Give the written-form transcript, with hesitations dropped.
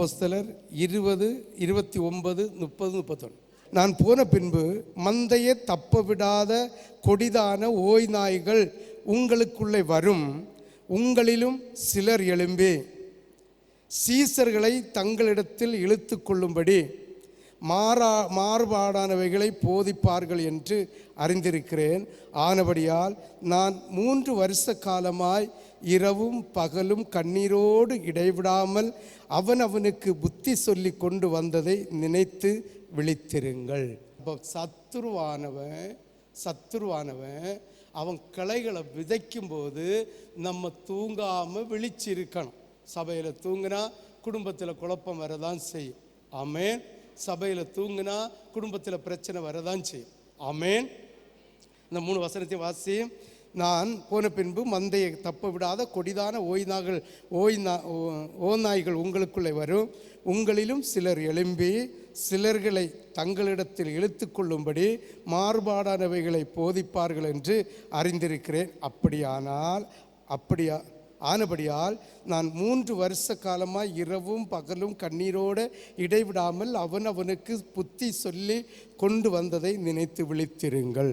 அப்போஸ்தலர் 20, 29, 30, 31. நான் போன பின்பு மந்தையை தப்ப விடாத கொடிதான ஓய் நாய்கள் உங்களுக்குள்ளே வரும், உங்களிலும் சிலர் எழும்பி சீசர்களை தங்களிடத்தில் இழுத்து கொள்ளும்படி மாறுபாடானவைகளை போதிப்பார்கள் என்று அறிந்திருக்கிறேன். ஆனபடியால் நான் 3 வருஷ காலமாய் இரவும் பகலும் கண்ணீரோடு இடைவிடாமல் அவனுக்கு புத்தி சொல்லி கொண்டு வந்ததை நினைத்து விழித்திருங்கள். இப்போ சத்துருவானவன் அவன் கிளைகளை விதைக்கும் போது நம்ம தூங்காமல் விழிச்சிருக்கணும். சபையில் தூங்கினா குடும்பத்தில் குழப்பம் வரதான் செய்யும். ஆமேன். சபையில் தூங்கினா குடும்பத்தில் பிரச்சனை வரதான் செய்யும். ஆமேன். இந்த 3 வசனத்தை வாசி. நான் போன பின்பு மந்தையை தப்ப விடாத கொடிதான ஓநாய்கள் உங்களுக்குள்ளே வரும், உங்களிலும் சிலர் எழும்பி சிலர்களை தங்களிடத்தில் இழுத்து கொள்ளும்படி மாறுபாடானவைகளை போதிப்பார்கள் என்று அறிந்திருக்கிறேன். ஆனபடியால் நான் 3 வருஷ காலமாய் இரவும் பகலும் கண்ணீரோடு இடைவிடாமல் அவனுக்கு புத்தி சொல்லி கொண்டு வந்ததை நினைத்து விழித்திருங்கள்.